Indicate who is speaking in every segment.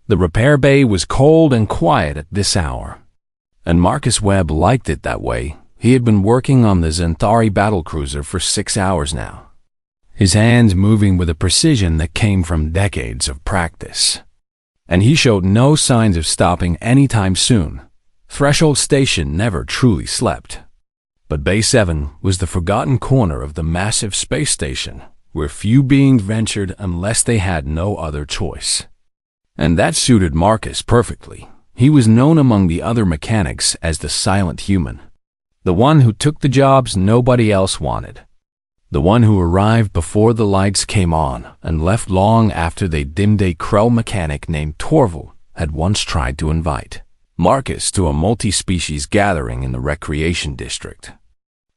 Speaker 1: The repair bay was cold and quiet at this hour, and Marcus Webb liked it that way. He had been working on the Zentauri battlecruiser for 6 hours now, his hands moving with a precision that came from decades of practice. And he showed no signs of stopping anytime soon. Threshold Station never truly slept. But Bay 7 was the forgotten corner of the massive space station, where few beings ventured unless they had no other choice. And that suited Marcus perfectly. He was known among the other mechanics as the silent human, the one who took the jobs nobody else wanted, the one who arrived before the lights came on and left long after they dimmed. A Krell mechanic named Torval had once tried to invite Marcus to a multi-species gathering in the recreation district,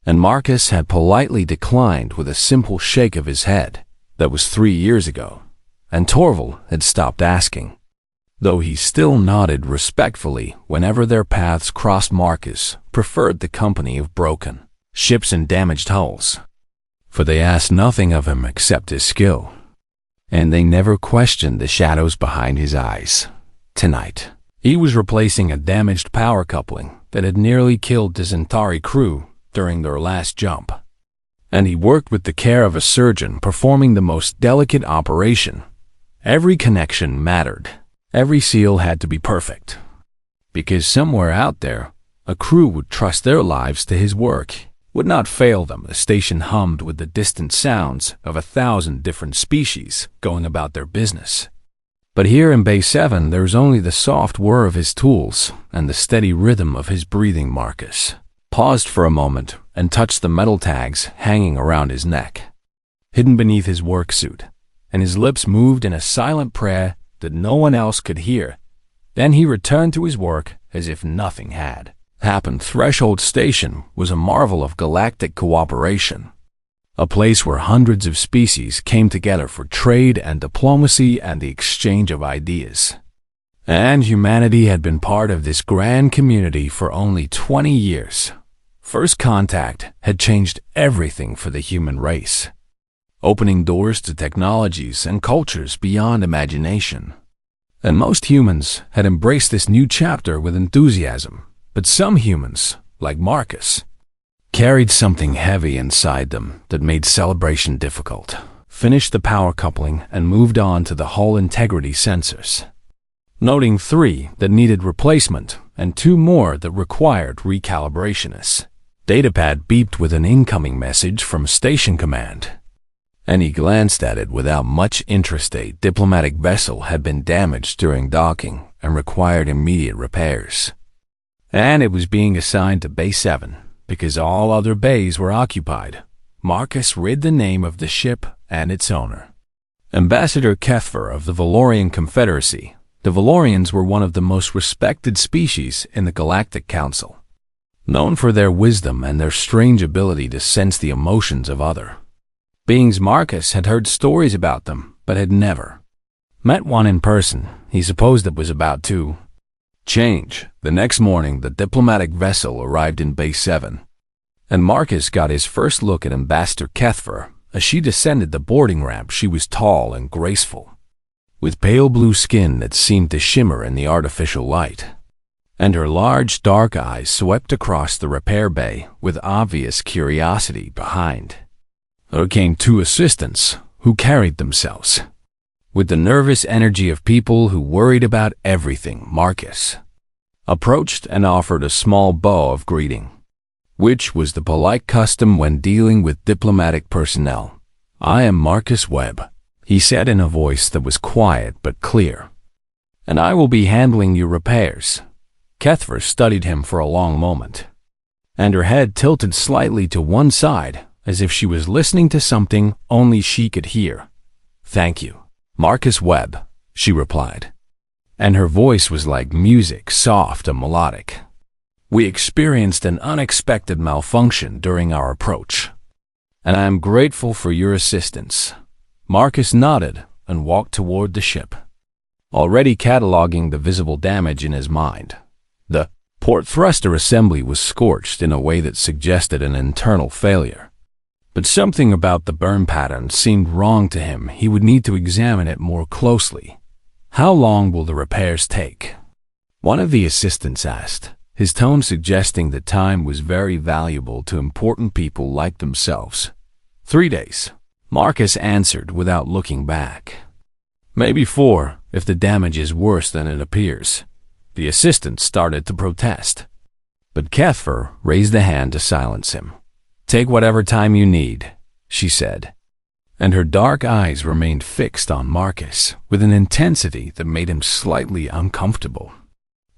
Speaker 1: and Marcus had politely declined with a simple shake of his head. That was 3 years ago, and Torval had stopped asking, though he still nodded respectfully whenever their paths crossed. Marcus preferred the company of broken ships and damaged hulls, for they asked nothing of him except his skill, and they never questioned the shadows behind his eyes. Tonight, he was replacing a damaged power coupling that had nearly killed the Zentauri crew during their last jump, and he worked with the care of a surgeon performing the most delicate operation. Every connection mattered. Every seal had to be perfect, because somewhere out there, a crew would trust their lives to his work, would not fail them. The station hummed with the distant sounds of 1,000 different species going about their business. But here in Bay 7, there's only the soft whir of his tools and the steady rhythm of his breathing. Marcus paused for a moment and touched the metal tags hanging around his neck, hidden beneath his work suit, and his lips moved in a silent prayer that no one else could hear. Then he returned to his work as if nothing had happened. Threshold Station was a marvel of galactic cooperation, a place where hundreds of species came together for trade and diplomacy and the exchange of ideas. And humanity had been part of this grand community for only 20 years. First contact had changed everything for the human race, opening doors to technologies and cultures beyond imagination. And most humans had embraced this new chapter with enthusiasm, but some humans, like Marcus, carried something heavy inside them that made celebration difficult. Finished the power coupling and moved on to the hull integrity sensors, noting 3 that needed replacement and 2 more that required recalibration. His datapad beeped with an incoming message from Station Command, and he glanced at it without much interest. A diplomatic vessel had been damaged during docking and required immediate repairs, and it was being assigned to Bay 7 because all other bays were occupied. Marcus read the name of the ship and its owner, Ambassador Kethver of the Valorian Confederacy. The Valorians were one of the most respected species in the Galactic Council, known for their wisdom and their strange ability to sense the emotions of other beings. Marcus had heard stories about them, but had never met one in person. He supposed it was about to change. The next morning, the diplomatic vessel arrived in Bay 7, and Marcus got his first look at Ambassador Kethver. As she descended the boarding ramp, she was tall and graceful, with pale blue skin that seemed to shimmer in the artificial light, and her large dark eyes swept across the repair bay with obvious curiosity behind. There came 2 assistants who carried themselves with the nervous energy of people who worried about everything. Marcus approached and offered a small bow of greeting, which was the polite custom when dealing with diplomatic personnel. "I am Marcus Webb," he said in a voice that was quiet but clear, "and I will be handling your repairs." Kethver studied him for a long moment, and her head tilted slightly to one side as if she was listening to something only she could hear. "Thank you, Marcus Webb," she replied, and her voice was like music, soft and melodic. "We experienced an unexpected malfunction during our approach, and I am grateful for your assistance." Marcus nodded and walked toward the ship, already cataloging the visible damage in his mind. The port thruster assembly was scorched in a way that suggested an internal failure, but something about the burn pattern seemed wrong to him. He would need to examine it more closely. How long will the repairs take? One of the assistants asked, his tone suggesting that time was very valuable to important people like themselves. 3 days, Marcus answered without looking back. Maybe 4, if the damage is worse than it appears. The assistant started to protest, but Kethfer raised a hand to silence him. Take whatever time you need, she said, and her dark eyes remained fixed on Marcus with an intensity that made him slightly uncomfortable.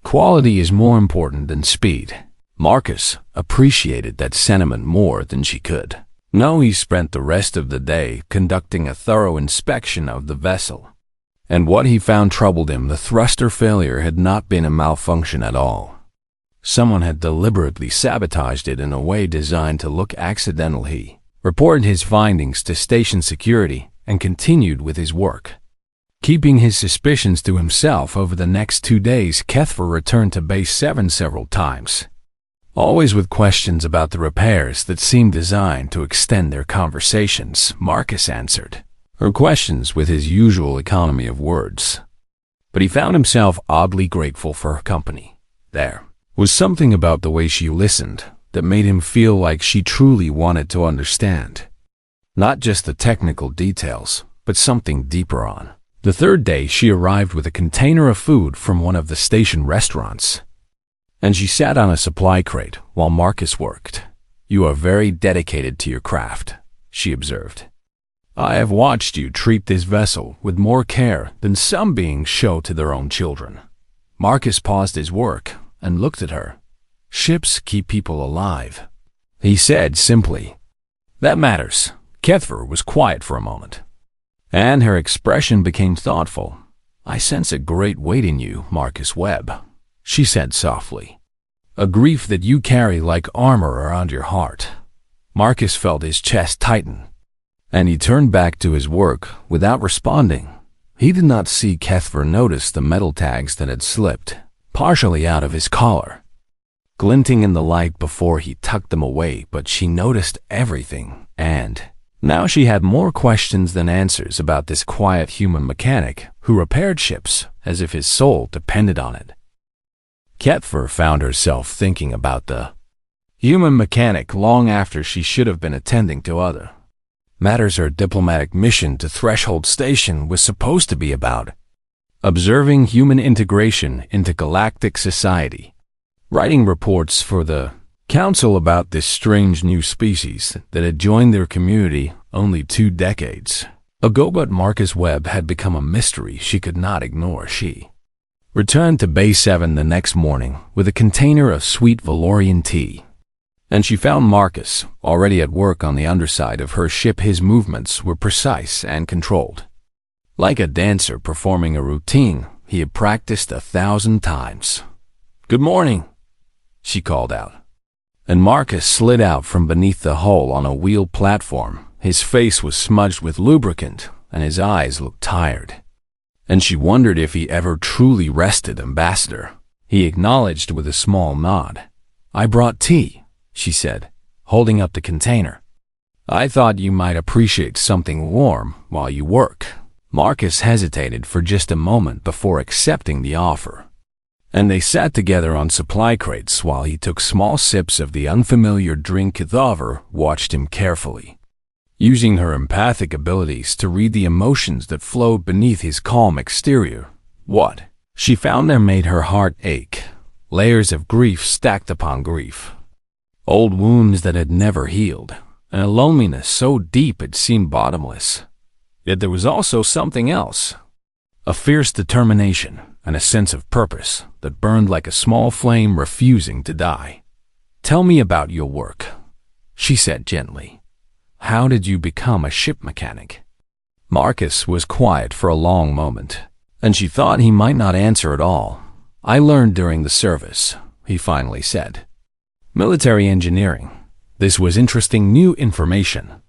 Speaker 1: Quality is more important than speed. Marcus appreciated that sentiment more than she could. No, he spent the rest of the day conducting a thorough inspection of the vessel, and what he found troubled him. The thruster failure had not been a malfunction at all. Someone had deliberately sabotaged it in a way designed to look accidental. He reported his findings to station security and continued with his work. Keeping his suspicions to himself over the next 2 days, Kethfer returned to Base 7 several times, always with questions about the repairs that seemed designed to extend their conversations. Marcus answered her questions with his usual economy of words, but he found himself oddly grateful for her company. There was something about the way she listened that made him feel like she truly wanted to understand, not just the technical details, but something deeper on. The 3rd day, she arrived with a container of food from one of the station restaurants, and she sat on a supply crate while Marcus worked. You are very dedicated to your craft, she observed. I have watched you treat this vessel with more care than some beings show to their own children. Marcus paused his work and looked at her. Ships keep people alive, he said simply. That matters. Kethfer was quiet for a moment, and her expression became thoughtful. I sense a great weight in you, Marcus Webb, she said softly. A grief that you carry like armor around your heart. Marcus felt his chest tighten, and he turned back to his work without responding. He did not see Kethfer notice the metal tags that had slipped partially out of his collar, glinting in the light before he tucked them away, but she noticed everything, and now she had more questions than answers about this quiet human mechanic who repaired ships as if his soul depended on it. Kethfer found herself thinking about the human mechanic long after she should have been attending to other matters. Her diplomatic mission to Threshold Station was supposed to be about observing human integration into galactic society, writing reports for the Council about this strange new species that had joined their community only 2 decades ago. But Marcus Webb had become a mystery she could not ignore. She returned to Base 7 the next morning with a container of sweet Valorian tea, and she found Marcus already at work on the underside of her ship. His movements were precise and controlled, like a dancer performing a routine he had practiced 1,000 times. Good morning, she called out, and Marcus slid out from beneath the hole on a wheel platform. His face was smudged with lubricant, and his eyes looked tired, and she wondered if he ever truly rested. Ambassador, he acknowledged with a small nod. I brought tea, she said, holding up the container. I thought you might appreciate something warm while you work. Marcus hesitated for just a moment before accepting the offer, and they sat together on supply crates while he took small sips of the unfamiliar drink. Kethver watched him carefully, using her empathic abilities to read the emotions that flowed beneath his calm exterior. What she found there made her heart ache. Layers of grief stacked upon grief, old wounds that had never healed, and a loneliness so deep it seemed bottomless. Yet there was also something else, a fierce determination and a sense of purpose that burned like a small flame refusing to die. Tell me about your work, she said gently. How did you become a ship mechanic? Marcus was quiet for a long moment, and she thought he might not answer at all. I learned during the service, he finally said. Military engineering. This was interesting new information,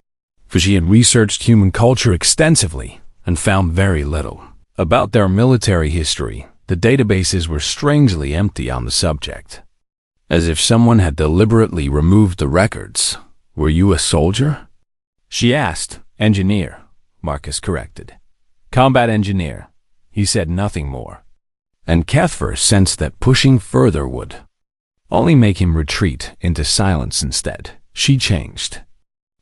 Speaker 1: for she had researched human culture extensively and found very little about their military history. The databases were strangely empty on the subject, as if someone had deliberately removed the records. Were you a soldier? She asked. Engineer, Marcus corrected. Combat engineer, He said nothing more. And Kethfer sensed that pushing further would only make him retreat into silence instead. She changed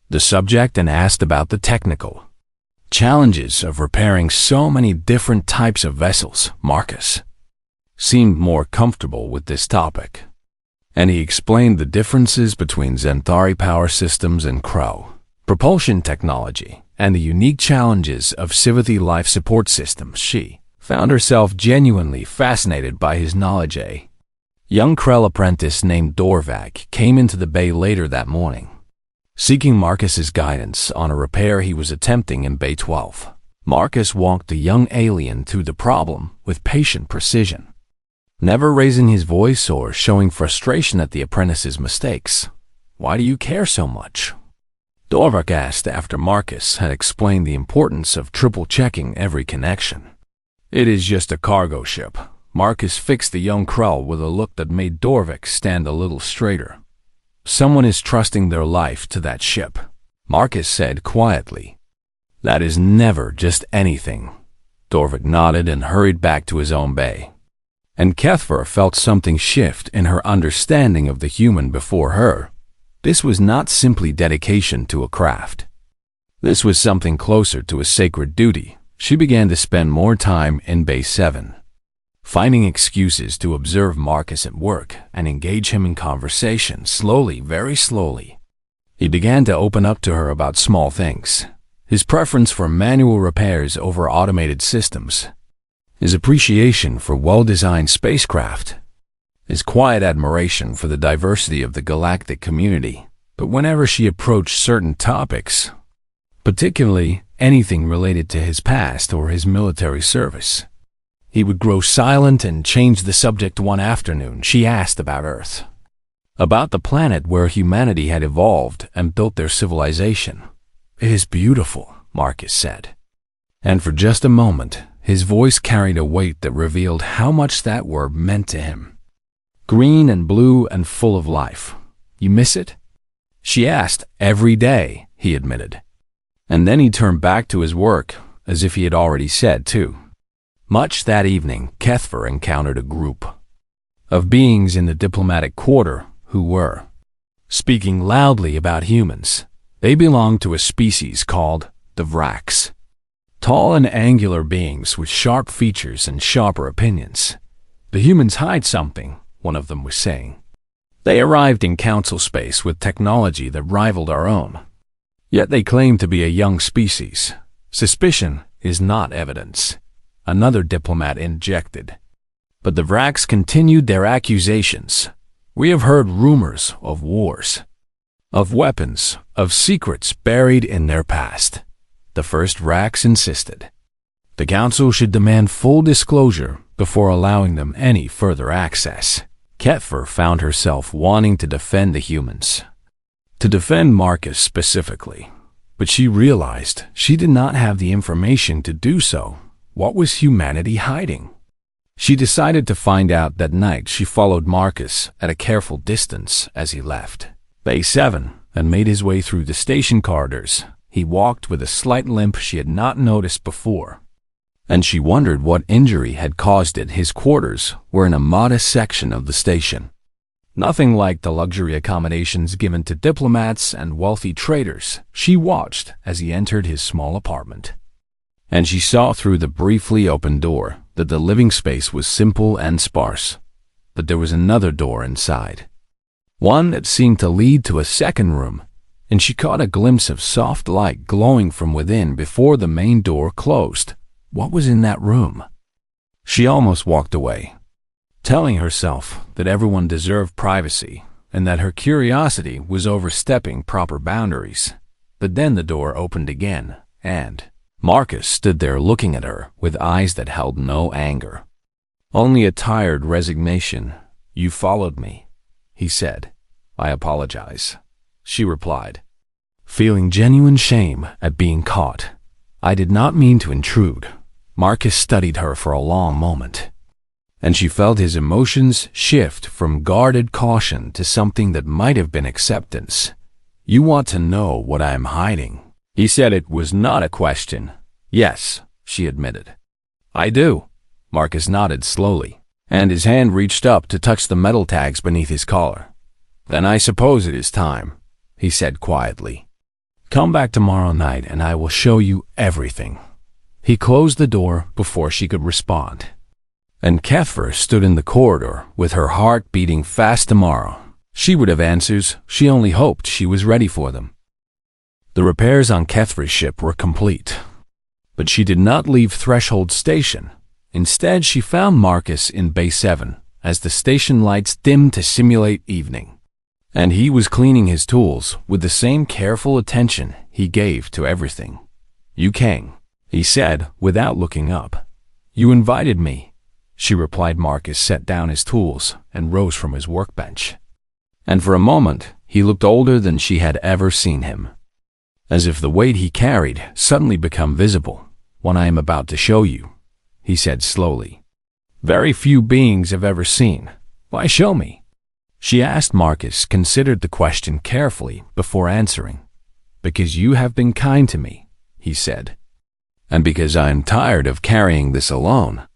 Speaker 1: the subject and asked about the technical challenges of repairing so many different types of vessels. Marcus seemed more comfortable with this topic, and he explained the differences between Xanthari power systems and Crow propulsion technology and the unique challenges of Civithi life support systems. She found herself genuinely fascinated by his knowledge. A young Krell apprentice named Dorvak came into the bay later that morning, seeking Marcus's guidance on a repair he was attempting in Bay 12. Marcus walked the young alien through the problem with patient precision, never raising his voice or showing frustration at the apprentice's mistakes. "Why do you care so much?" Dorvak asked after Marcus had explained the importance of triple-checking every connection. "It is just a cargo ship." Marcus fixed the young Krell with a look that made Dorvak stand a little straighter. "Someone is trusting their life to that ship," Marcus said quietly. "That is never just anything." Dorvak nodded and hurried back to his own bay. And Kethfer felt something shift in her understanding of the human before her. This was not simply dedication to a craft. This was something closer to a sacred duty. She began to spend more time in Bay 7, finding excuses to observe Marcus at work and engage him in conversation. Slowly, very slowly, he began to open up to her about small things. His preference for manual repairs over automated systems, his appreciation for well-designed spacecraft, his quiet admiration for the diversity of the galactic community. But whenever she approached certain topics, particularly anything related to his past or his military service, he would grow silent and change the subject. One afternoon, she asked about Earth, about the planet where humanity had evolved and built their civilization. "It is beautiful," Marcus said. And for just a moment, his voice carried a weight that revealed how much that word meant to him. "Green and blue and full of life. You miss it?" She asked. "Every day," he admitted. And then he turned back to his work, as if he had already said too much. That evening, Kethfer encountered a group of beings in the diplomatic quarter who were speaking loudly about humans. They belonged to a species called the Vraks, tall and angular beings with sharp features and sharper opinions. "The humans hide something," one of them was saying. "They arrived in council space with technology that rivaled our own. Yet they claim to be a young species. Suspicion is not evidence," another diplomat injected. But the Vraks continued their accusations. "We have heard rumors of wars, of weapons, of secrets buried in their past." The first Vraks insisted the council should demand full disclosure before allowing them any further access. Kethfer found herself wanting to defend the humans, to defend Marcus specifically, but she realized she did not have the information to do so. What was humanity hiding? She decided to find out. That night she followed Marcus at a careful distance as he left Bay 7 and made his way through the station corridors. He walked with a slight limp she had not noticed before, and she wondered what injury had caused it. His quarters were in a modest section of the station, nothing like the luxury accommodations given to diplomats and wealthy traders. She watched as he entered his small apartment, and she saw through the briefly opened door that the living space was simple and sparse. But there was another door inside, one that seemed to lead to a second room, and she caught a glimpse of soft light glowing from within before the main door closed. What was in that room? She almost walked away, telling herself that everyone deserved privacy and that her curiosity was overstepping proper boundaries. But then the door opened again, and Marcus stood there looking at her with eyes that held no anger, only a tired resignation. "You followed me," he said. "I apologize," she replied, feeling genuine shame at being caught. "I did not mean to intrude." Marcus studied her for a long moment, and she felt his emotions shift from guarded caution to something that might have been acceptance. "You want to know what I am hiding?" He said. It was not a question. "Yes," she admitted. I do. Marcus nodded slowly, and his hand reached up to touch the metal tags beneath his collar. Then I suppose it is time, he said quietly. Come back tomorrow night and I will show you everything. He closed the door before she could respond. And Kethver stood in the corridor with her heart beating fast. Tomorrow she would have answers. She only hoped she was ready for them. The repairs on Kethver's ship were complete, but she did not leave Threshold Station. Instead, she found Marcus in Bay 7 as the station lights dimmed to simulate evening, and he was cleaning his tools with the same careful attention he gave to everything. You came, he said without looking up. You invited me, she replied. Marcus set down his tools and rose from his workbench. And for a moment, he looked older than she had ever seen him, as if the weight he carried suddenly became visible. What I am about to show you, he said slowly, very few beings have ever seen. Why show me? She asked. Marcus considered the question carefully before answering. Because you have been kind to me, he said. And because I am tired of carrying this alone.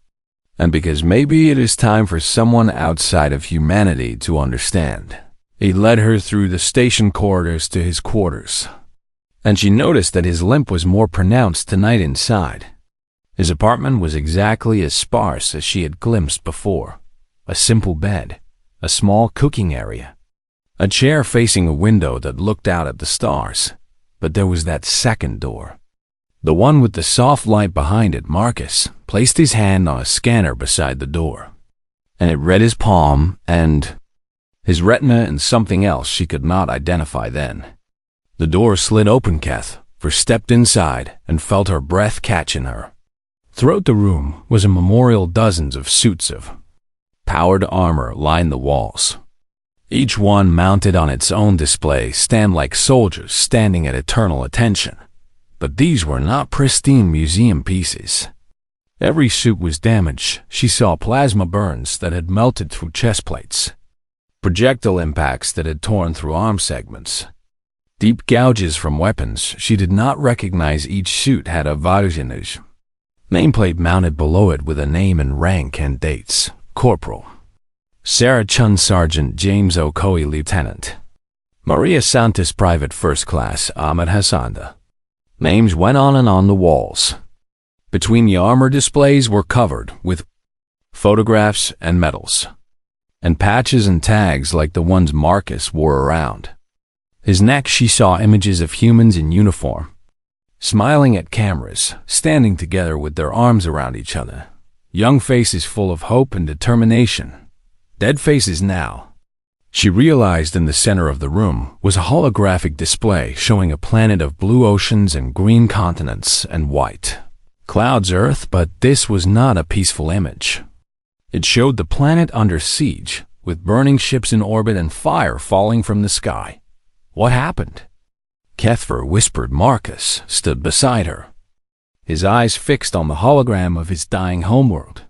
Speaker 1: And because maybe it is time for someone outside of humanity to understand. He led her through the station corridors to his quarters, and she noticed that his limp was more pronounced tonight inside. His apartment was exactly as sparse as she had glimpsed before. A simple bed, a small cooking area, a chair facing a window that looked out at the stars. But there was that second door, the one with the soft light behind it. Marcus placed his hand on a scanner beside the door, and it read his palm and his retina and something else she could not identify then. The door slid open. Kethver stepped inside and felt her breath catch in her. Throughout the room was a memorial. Dozens of suits of powered armor lined the walls, each one mounted on its own display stand like soldiers standing at eternal attention. But these were not pristine museum pieces. Every suit was damaged. She saw plasma burns that had melted through chest plates, projectile impacts that had torn through arm segments, deep gouges from weapons she did not recognize. Each suit had a Varuzinage nameplate mounted below it with a name and rank and dates. Corporal Sarah Chun, Sergeant James Okoye, Lieutenant Maria Santos, Private First Class Ahmed Hassanda. Names went on and on the walls. Between the armor, displays were covered with photographs and medals, and patches and tags like the ones Marcus wore around his neck. She saw images of humans in uniform, smiling at cameras, standing together with their arms around each other. Young faces full of hope and determination. Dead faces now. She realized in the center of the room was a holographic display showing a planet of blue oceans and green continents and white clouds Earth, but this was not a peaceful image. It showed the planet under siege, with burning ships in orbit and fire falling from the sky. What happened? Kethver whispered. Marcus stood beside her, his eyes fixed on the hologram of his dying homeworld.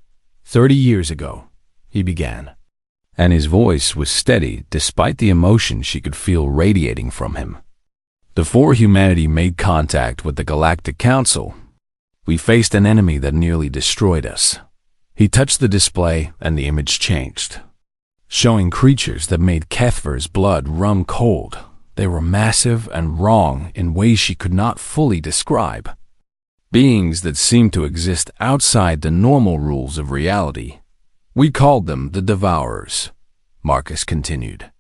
Speaker 1: 30 years ago, he began, and his voice was steady despite the emotion she could feel radiating from him. Before humanity made contact with the Galactic Council, we faced an enemy that nearly destroyed us. He touched the display and the image changed, showing creatures that made Kethver's blood run cold. They were massive and wrong in ways she could not fully describe. Beings that seemed to exist outside the normal rules of reality. We called them the Devourers, Marcus continued.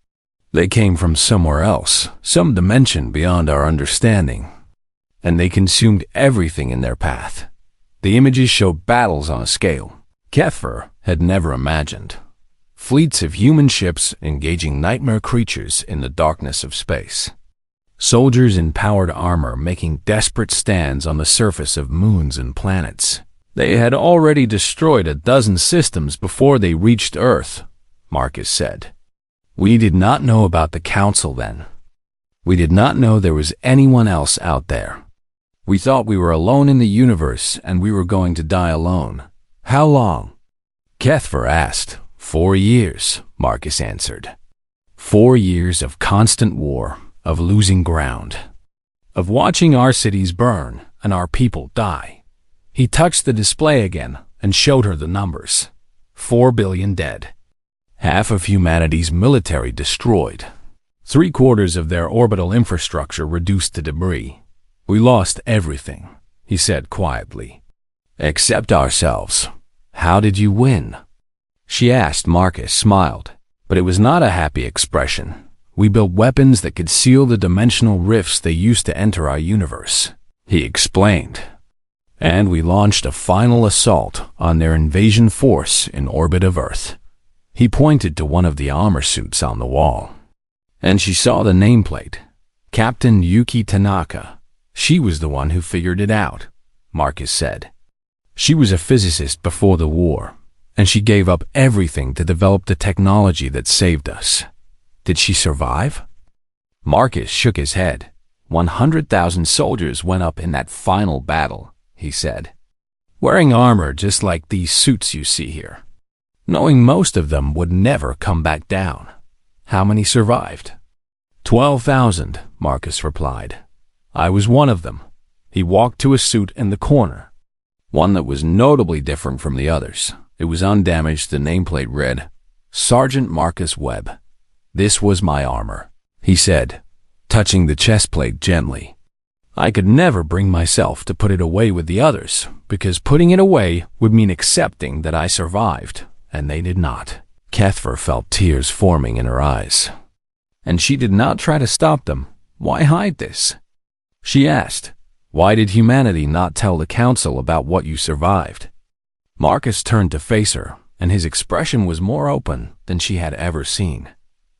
Speaker 1: They came from somewhere else, some dimension beyond our understanding, and they consumed everything in their path. The images showed battles on a scale Kethver had never imagined. Fleets of human ships engaging nightmare creatures in the darkness of space. Soldiers in powered armor making desperate stands on the surface of moons and planets. They had already destroyed a dozen systems before they reached Earth, Marcus said. We did not know about the Council then. We did not know there was anyone else out there. We thought we were alone in the universe and we were going to die alone. How long? Kethver asked. 4 years, Marcus answered. 4 years of constant war, of losing ground, of watching our cities burn and our people die. He touched the display again, and showed her the numbers. 4 billion dead. Half of humanity's military destroyed. 3/4 of their orbital infrastructure reduced to debris. We lost everything, he said quietly. Except ourselves. How did you win? She asked. Marcus smiled, but it was not a happy expression. We built weapons that could seal the dimensional rifts they used to enter our universe, he explained. And we launched a final assault on their invasion force in orbit of Earth. He pointed to one of the armor suits on the wall. And she saw the nameplate. Captain Yuki Tanaka. She was the one who figured it out, Marcus said. She was a physicist before the war, and she gave up everything to develop the technology that saved us. Did she survive? Marcus shook his head. 100,000 soldiers went up in that final battle, he said, wearing armor just like these suits you see here, knowing most of them would never come back down. How many survived? 12,000, Marcus replied. I was one of them. He walked to a suit in the corner, one that was notably different from the others. It was undamaged. The nameplate read, Sergeant Marcus Webb. This was my armor, he said, touching the chest plate gently. I could never bring myself to put it away with the others, because putting it away would mean accepting that I survived, and they did not. Kethver felt tears forming in her eyes. And she did not try to stop them. Why hide this? She asked, why did humanity not tell the council about what you survived? Marcus turned to face her, and his expression was more open than she had ever seen.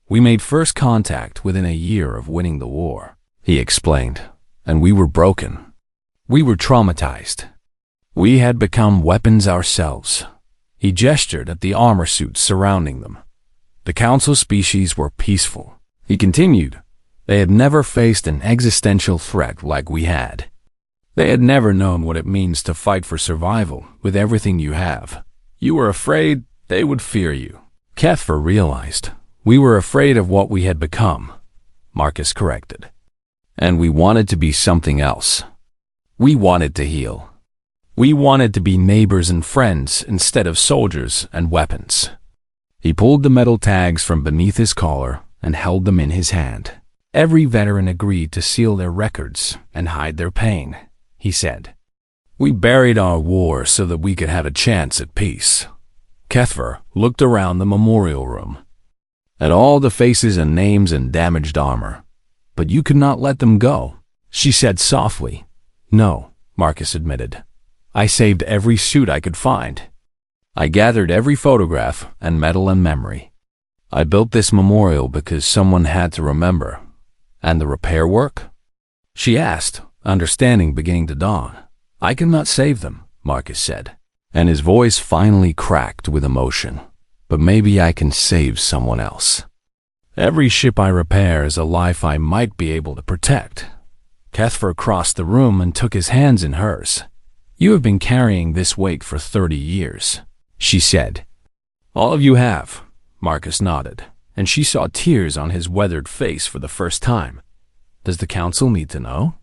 Speaker 1: We made first contact within a year of winning the war, he explained, and we were broken. We were traumatized. We had become weapons ourselves. He gestured at the armor suits surrounding them. The council species were peaceful. He continued, they had never faced an existential threat like we had. They had never known what it means to fight for survival with everything you have. You were afraid they would fear you. Kethver realized we were afraid of what we had become, Marcus corrected. And we wanted to be something else. We wanted to heal. We wanted to be neighbors and friends instead of soldiers and weapons. He pulled the metal tags from beneath his collar and held them in his hand. Every veteran agreed to seal their records and hide their pain, he said. We buried our war so that we could have a chance at peace. Kethver looked around the memorial room, at all the faces and names and damaged armor. But you could not let them go, she said softly. No, Marcus admitted. I saved every suit I could find. I gathered every photograph and medal and memory. I built this memorial because someone had to remember. And the repair work? She asked, understanding beginning to dawn. I cannot save them, Marcus said, and his voice finally cracked with emotion. But maybe I can save someone else. Every ship I repair is a life I might be able to protect. Kethver crossed the room and took his hands in hers. You have been carrying this weight for 30 years, she said. All of you have, Marcus nodded, and she saw tears on his weathered face for the first time. Does the council need to know?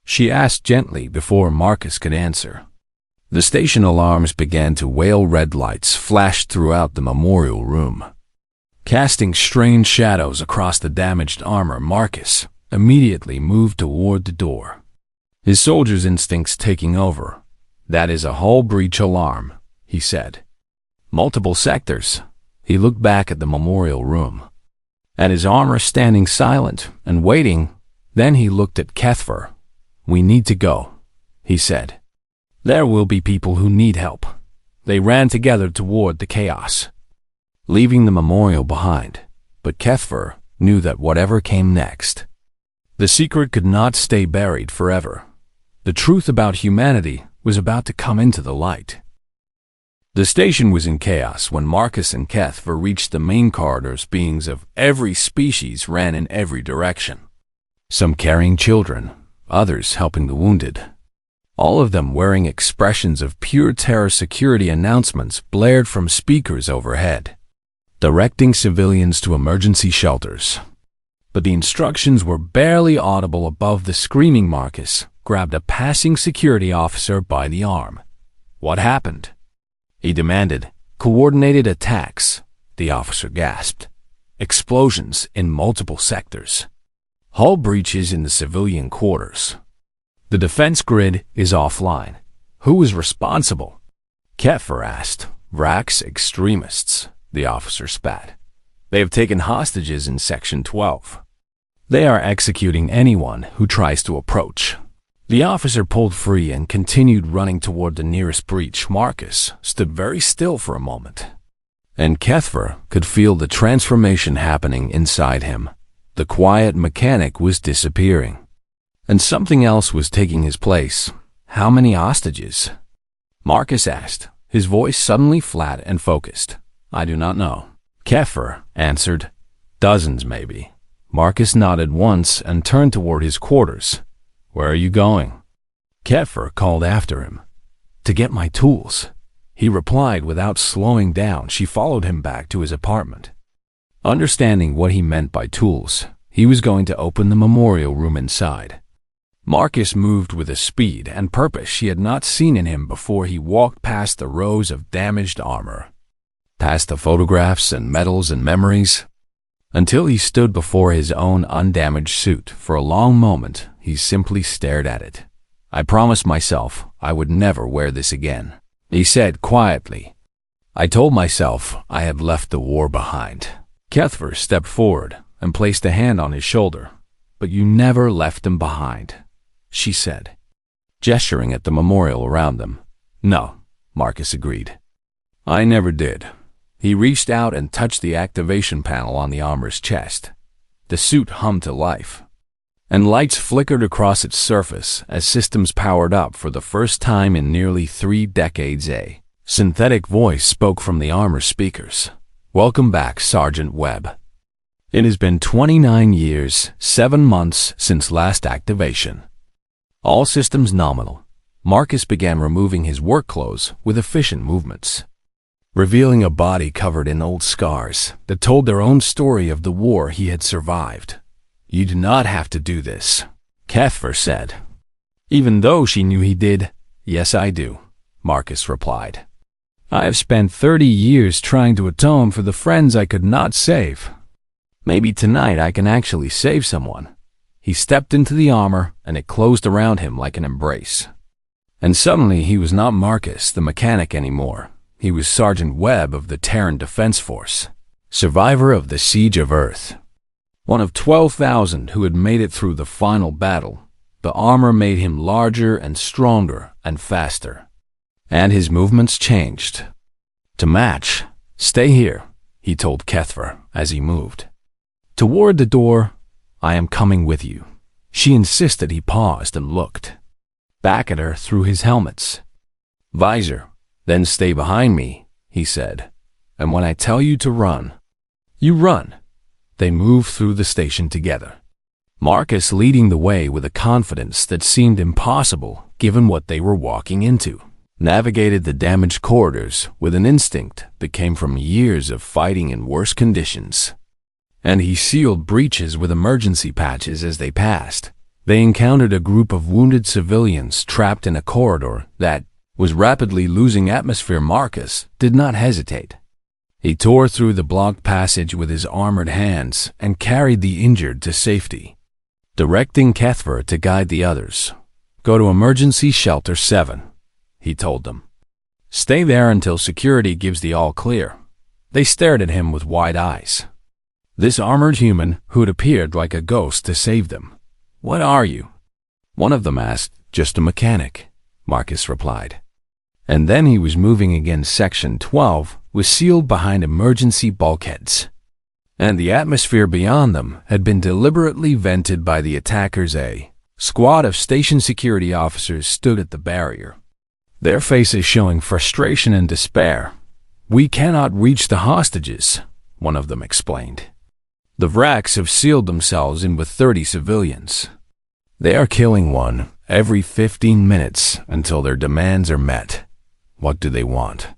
Speaker 1: She asked gently before Marcus could answer. The station alarms began to wail. Red lights flashed throughout the memorial room, casting strange shadows across the damaged armor. Marcus immediately moved toward the door, his soldier's instincts taking over. That is a hull breach alarm, he said. Multiple sectors. He looked back at the memorial room, at his armor standing silent and waiting. Then he looked at Kethver. We need to go, he said. There will be people who need help. They ran together toward the chaos, leaving the memorial behind. But Kethver knew that whatever came next, the secret could not stay buried forever. The truth about humanity was about to come into the light. The station was in chaos when Marcus and Kethver reached the main corridors. Beings of every species ran in every direction, some carrying children, others helping the wounded. All of them wearing expressions of pure terror. Security announcements blared from speakers overhead, directing civilians to emergency shelters. But the instructions were barely audible above the screaming. Marcus grabbed a passing security officer by the arm. What happened? he demanded. Coordinated attacks, the officer gasped. Explosions in multiple sectors. Hull breaches in the civilian quarters. The defense grid is offline. Who is responsible? Keffer asked. Vrax extremists, the officer spat. They have taken hostages in Section 12. They are executing anyone who tries to approach. The officer pulled free and continued running toward the nearest breach. Marcus stood very still for a moment, and Keffer could feel the transformation happening inside him. The quiet mechanic was disappearing, and something else was taking his place. How many hostages? Marcus asked, his voice suddenly flat and focused. I do not know. Keffer answered. Dozens, maybe. Marcus nodded once and turned toward his quarters. Where are you going? Keffer called after him. To get my tools. He replied without slowing down. She followed him back to his apartment. Understanding what he meant by tools, he was going to open the memorial room inside. Marcus moved with a speed and purpose she had not seen in him before. He walked past the rows of damaged armor, past the photographs and medals and memories, until he stood before his own undamaged suit. For a long moment, he simply stared at it. I promised myself I would never wear this again, he said quietly. I told myself I had left the war behind. Keffer stepped forward and placed a hand on his shoulder. But you never left them behind, she said, gesturing at the memorial around them. No, Marcus agreed. I never did. He reached out and touched the activation panel on the armor's chest. The suit hummed to life, and lights flickered across its surface as systems powered up for the first time in nearly 3 decades. A synthetic voice spoke from the armor speakers. Welcome back, Sergeant Webb. It has been 29 years, 7 months since last activation. All systems nominal. Marcus began removing his work clothes with efficient movements, revealing a body covered in old scars that told their own story of the war he had survived. You do not have to do this, Keffer said. Even though she knew he did. Yes, I do, Marcus replied. I have spent 30 years trying to atone for the friends I could not save. Maybe tonight I can actually save someone. He stepped into the armor, and it closed around him like an embrace. And suddenly he was not Marcus, the mechanic, anymore. He was Sergeant Webb of the Terran Defense Force, survivor of the Siege of Earth. One of 12,000 who had made it through the final battle. The armor made him larger and stronger and faster. And his movements changed. To match. Stay here, he told Keffer as he moved toward the door. I am coming with you. She insisted. He paused and looked back at her through his helmet's visor. Then stay behind me, he said. And when I tell you to run, you run. They moved through the station together, Marcus leading the way with a confidence that seemed impossible given what they were walking into. Navigated the damaged corridors with an instinct that came from years of fighting in worse conditions. And he sealed breaches with emergency patches as they passed. They encountered a group of wounded civilians trapped in a corridor that was rapidly losing atmosphere. Marcus did not hesitate. He tore through the blocked passage with his armored hands and carried the injured to safety, directing Keffer to guide the others. Go to Emergency Shelter 7, he told them. Stay there until security gives the all clear. They stared at him with wide eyes. This armored human who had appeared like a ghost to save them. What are you? One of them asked. Just a mechanic, Marcus replied. And then he was moving again. Section 12 was sealed behind emergency bulkheads, and the atmosphere beyond them had been deliberately vented by the attackers. A squad of station security officers stood at the barrier, their faces showing frustration and despair. We cannot reach the hostages, one of them explained. The Vrax have sealed themselves in with 30 civilians. They are killing one every 15 minutes until their demands are met. What do they want?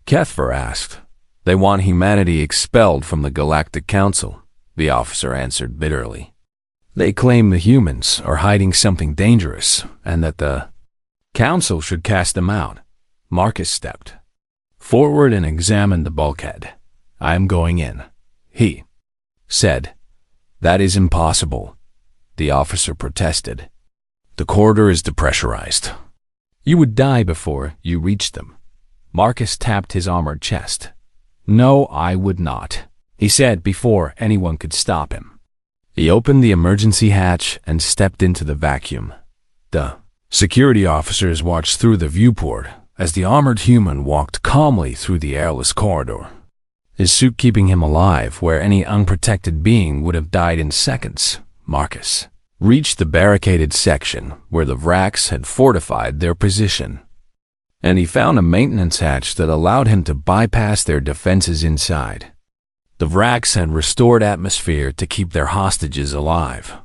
Speaker 1: Keffer asked. They want humanity expelled from the Galactic Council, the officer answered bitterly. They claim the humans are hiding something dangerous and that the Council should cast them out. Marcus stepped forward and examined the bulkhead. "I am going in," he said. "That is impossible," the officer protested. "The corridor is depressurized. You would die before you reached them." Marcus tapped his armored chest. "No, I would not," he said before anyone could stop him. He opened the emergency hatch and stepped into the vacuum. The security officers watched through the viewport as the armored human walked calmly through the airless corridor, his suit keeping him alive where any unprotected being would have died in seconds. Marcus reached the barricaded section where the Vracs had fortified their position, and he found a maintenance hatch that allowed him to bypass their defenses inside. The Vracs had restored atmosphere to keep their hostages alive,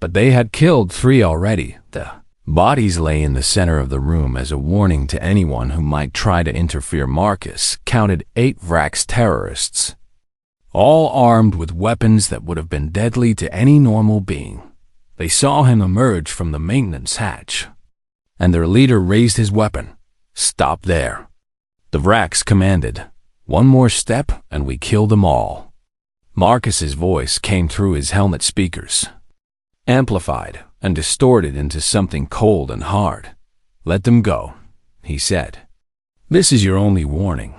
Speaker 1: but they had killed 3 already. The bodies lay in the center of the room as a warning to anyone who might try to interfere. Marcus counted 8 Vracs terrorists, all armed with weapons that would have been deadly to any normal being. They saw him emerge from the maintenance hatch, and their leader raised his weapon. "Stop there," the Vracs commanded. "One more step and we kill them all." Marcus's voice came through his helmet speakers, amplified and distorted into something cold and hard. "Let them go," he said. "This is your only warning."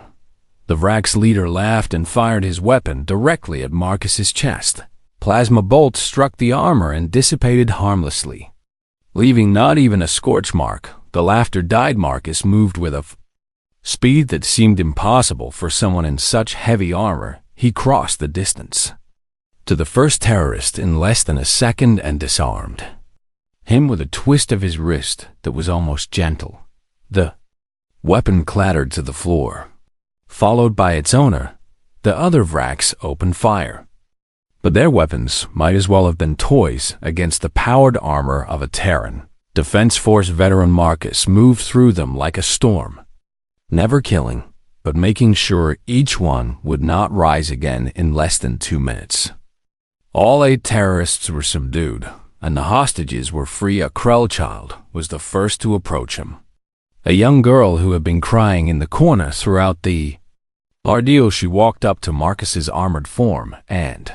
Speaker 1: The Vracs leader laughed and fired his weapon directly at Marcus's chest. Plasma bolts struck the armor and dissipated harmlessly, leaving not even a scorch mark. The laughter died. Marcus moved with a speed that seemed impossible for someone in such heavy armor. He crossed the distance to the first terrorist in less than a second and disarmed him with a twist of his wrist that was almost gentle. The weapon clattered to the floor, followed by its owner. The other Vracs opened fire, but their weapons might as well have been toys against the powered armor of a Terran. Defense Force veteran Marcus moved through them like a storm, never killing, but making sure each one would not rise again in less than 2 minutes. All 8 terrorists were subdued, and the hostages were free. A Krell child was the first to approach him, a young girl who had been crying in the corner throughout the ordeal. She walked up to Marcus's armored form and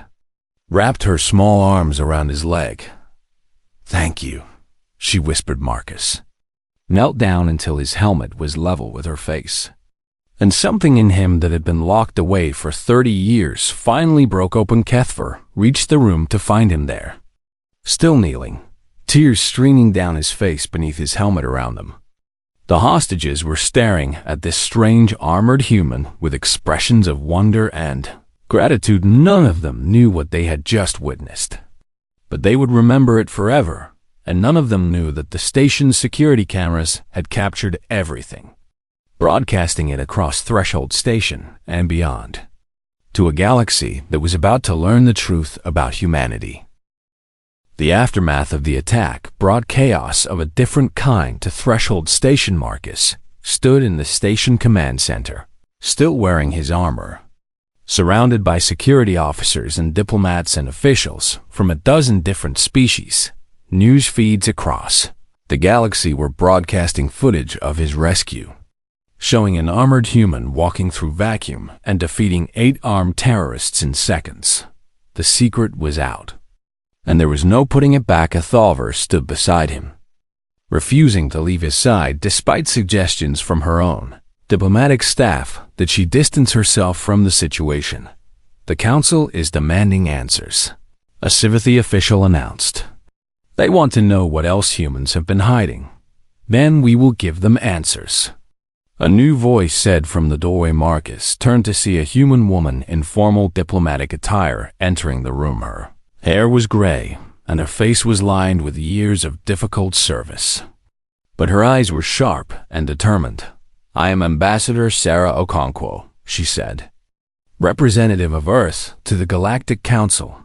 Speaker 1: wrapped her small arms around his leg. "Thank you," she whispered. Marcus knelt down until his helmet was level with her face, and something in him that had been locked away for 30 years finally broke open. Kethver reached the room to find him there, still kneeling, tears streaming down his face beneath his helmet around them. The hostages were staring at this strange armored human with expressions of wonder and gratitude. None of them knew what they had just witnessed, but they would remember it forever, and none of them knew that the station's security cameras had captured everything, broadcasting it across Threshold Station and beyond, to a galaxy that was about to learn the truth about humanity. The aftermath of the attack brought chaos of a different kind to Threshold Station. Marcus stood in the station command center, still wearing his armor, surrounded by security officers and diplomats and officials from a dozen different species. News feeds across the galaxy were broadcasting footage of his rescue, showing an armored human walking through vacuum and defeating 8 armed terrorists in seconds. The secret was out, and there was no putting it back. Athalver stood beside him, refusing to leave his side despite suggestions from her own diplomatic staff that she distance herself from the situation. "The Council is demanding answers," a Civithi official announced. "They want to know what else humans have been hiding. Then we will give them answers." A new voice said from the doorway. Marcus turned to see a human woman in formal diplomatic attire entering the room. Her hair was gray, and her face was lined with years of difficult service, but her eyes were sharp and determined. "I am Ambassador Sarah Okonkwo," she said, "representative of Earth to the Galactic Council,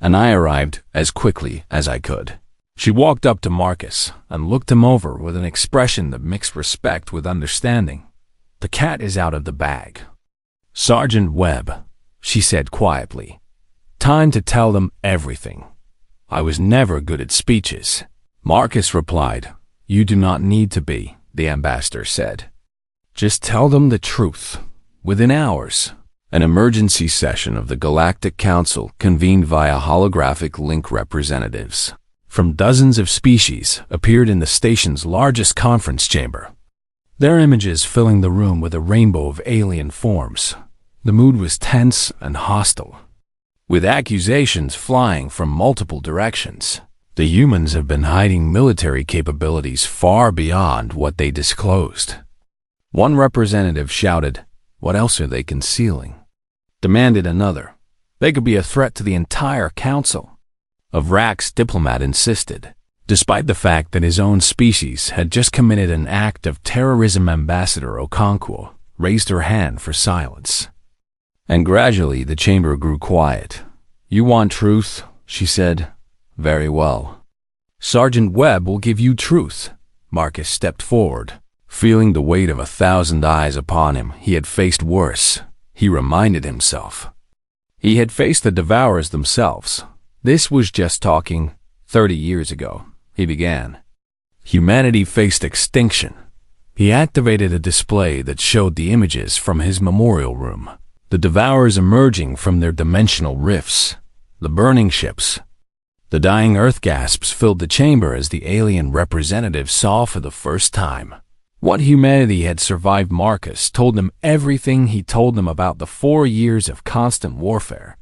Speaker 1: and I arrived as quickly as I could." She walked up to Marcus and looked him over with an expression that mixed respect with understanding. "The cat is out of the bag, Sergeant Webb," she said quietly. "Time to tell them everything. I was never good at speeches." Marcus replied, "You do not need to be," the ambassador said. Just tell them the truth. Within hours, an emergency session of the Galactic Council convened via holographic link representatives from dozens of species appeared in the station's largest conference chamber, their images filling the room with a rainbow of alien forms. The mood was tense and hostile, with accusations flying from multiple directions. The humans have been hiding military capabilities far beyond what they disclosed. One representative shouted, "What else are they concealing?" Demanded another. "They could be a threat to the entire council." A Vrax diplomat insisted, despite the fact that his own species had just committed an act of terrorism. Ambassador Okonkwo raised her hand for silence. And gradually the chamber grew quiet. "You want truth," she said. "Very well. Sergeant Webb will give you truth." Marcus stepped forward, feeling the weight of 1,000 eyes upon him. He had faced worse, he reminded himself. He had faced the Devourers themselves. This was just talking 30 years ago, he began. Humanity faced extinction. He activated a display that showed the images from his memorial room. The Devourers emerging from their dimensional rifts, the burning ships. The dying Earth gasps filled the chamber as the alien representative saw for the first time what humanity had survived. Marcus told them everything he told them about the 4 years of constant warfare,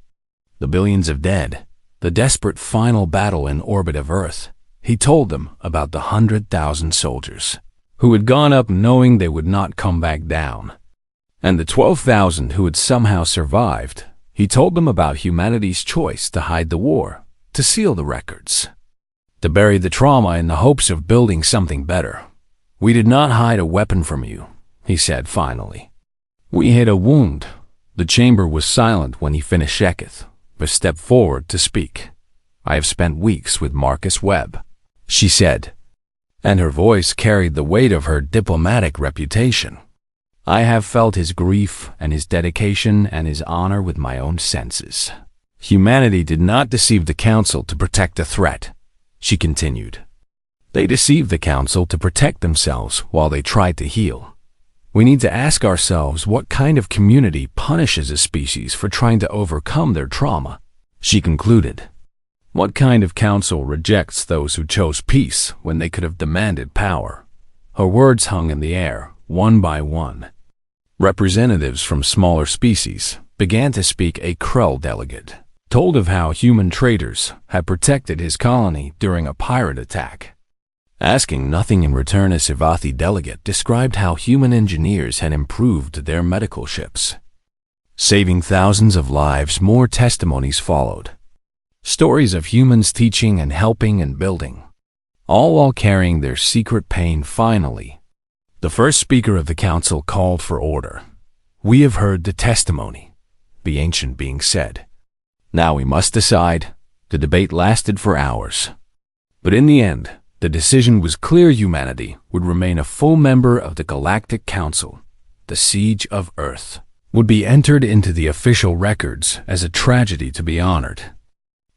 Speaker 1: the billions of dead, the desperate final battle in orbit of Earth. He told them about the 100,000 soldiers who had gone up knowing they would not come back down, and the 12,000 who had somehow survived. He told them about humanity's choice to hide the war, to seal the records, to bury the trauma in the hopes of building something better. "We did not hide a weapon from you," he said finally. "We hid a wound." The chamber was silent when he finished. Sheketh stepped forward to speak. "I have spent weeks with Marcus Webb," she said, and her voice carried the weight of her diplomatic reputation. "I have felt his grief and his dedication and his honor with my own senses. Humanity did not deceive the Council to protect a threat," she continued. "They deceived the Council to protect themselves while they tried to heal. We need to ask ourselves what kind of community punishes a species for trying to overcome their trauma," she concluded. "What kind of council rejects those who chose peace when they could have demanded power?" Her words hung in the air, one by one. Representatives from smaller species began to speak. A Krell delegate told of how human traders had protected his colony during a pirate attack. Asking nothing in return, a Sivathi delegate described how human engineers had improved their medical ships, saving thousands of lives. More testimonies followed. Stories of humans teaching and helping and building, all while carrying their secret pain. Finally, the first speaker of the council called for order. "We have heard the testimony," the ancient being said. "Now we must decide." The debate lasted for hours, but in the end, the decision was clear. Humanity would remain a full member of the Galactic Council. The siege of Earth would be entered into the official records as a tragedy to be honored,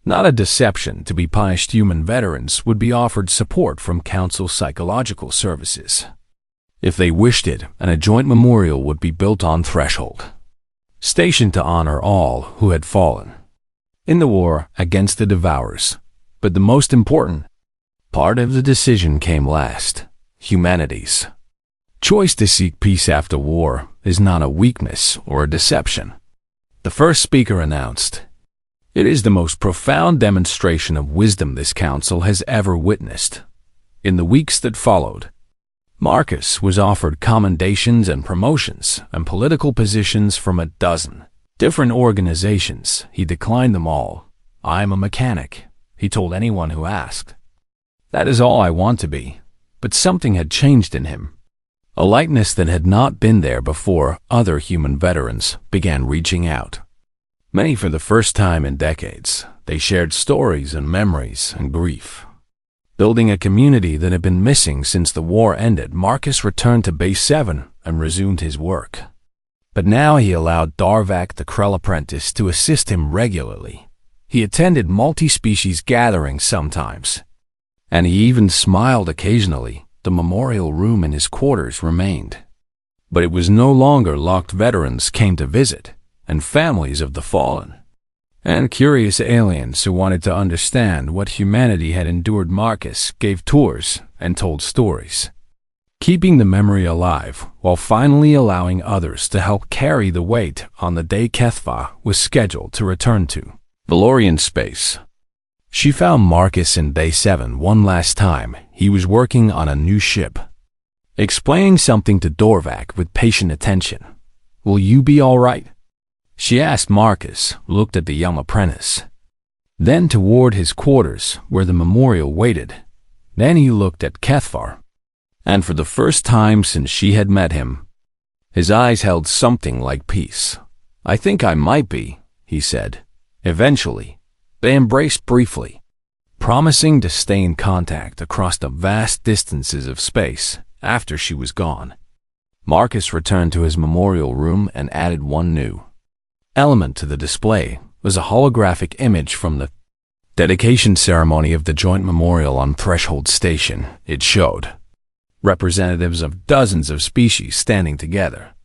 Speaker 1: not a deception to be punished. Human veterans would be offered support from Council psychological services if they wished it, and a joint memorial would be built on Threshold Station to honor all who had fallen in the war against the Devourers. But the most important part of the decision came last. Humanity's choice to seek peace after war is not a weakness or a deception. The first speaker announced, "It is the most profound demonstration of wisdom this council has ever witnessed." In the weeks that followed, Marcus was offered commendations and promotions and political positions from a dozen different organizations. He declined them all. "I am a mechanic," he told anyone who asked. "That is all I want to be." But something had changed in him, a lightness that had not been there before. Other human veterans began reaching out. Many for the first time in decades. They shared stories and memories and grief, building a community that had been missing since the war ended. Marcus returned to Base 7 and resumed his work. But now he allowed Darvak, the Krell apprentice, to assist him regularly. He attended multi-species gatherings sometimes, and he even smiled occasionally. The memorial room in his quarters remained, But it was no longer locked veterans came to visit, and families of the fallen, and curious aliens who wanted to understand what humanity had endured. Marcus gave tours and told stories, keeping the memory alive while finally allowing others to help carry the weight on the day HFY was scheduled to return to Valorian space. She found Marcus in Day 7 one last time. He was working on a new ship, explaining something to Dorvac with patient attention. "Will you be all right?" she asked. Marcus looked at the young apprentice, then toward his quarters where the memorial waited. Then he looked at HFY, and for the first time since she had met him, his eyes held something like peace. "I think I might be," he said. Eventually, they embraced briefly, promising to stay in contact across the vast distances of space after she was gone. Marcus returned to his memorial room and added one new element to the display. Was a holographic image from the dedication ceremony of the joint memorial on Threshold Station. It showed representatives of dozens of species standing together,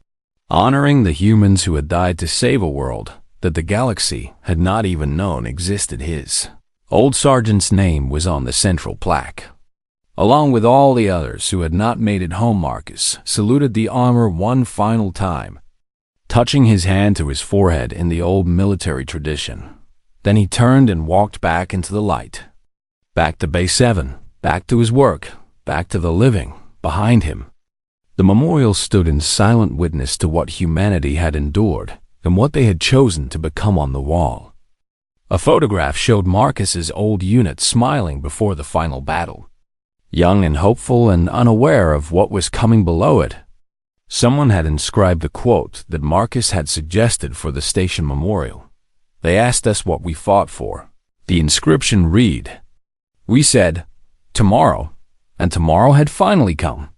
Speaker 1: honoring the humans who had died to save a world that the galaxy had not even known existed. His old sergeant's name was on the central plaque, along with all the others who had not made it home. Marcus saluted the armor one final time, touching his hand to his forehead in the old military tradition. Then he turned and walked back into the light, back to Base 7, back to his work, back to the living. Behind him, the memorial stood in silent witness to what humanity had endured and what they had chosen to become. On the wall, a photograph showed Marcus's old unit smiling before the final battle, young and hopeful and unaware of what was coming below it. Someone had inscribed the quote that Marcus had suggested for the station memorial. "They asked us what we fought for." The inscription read, "We said, tomorrow," and tomorrow had finally come.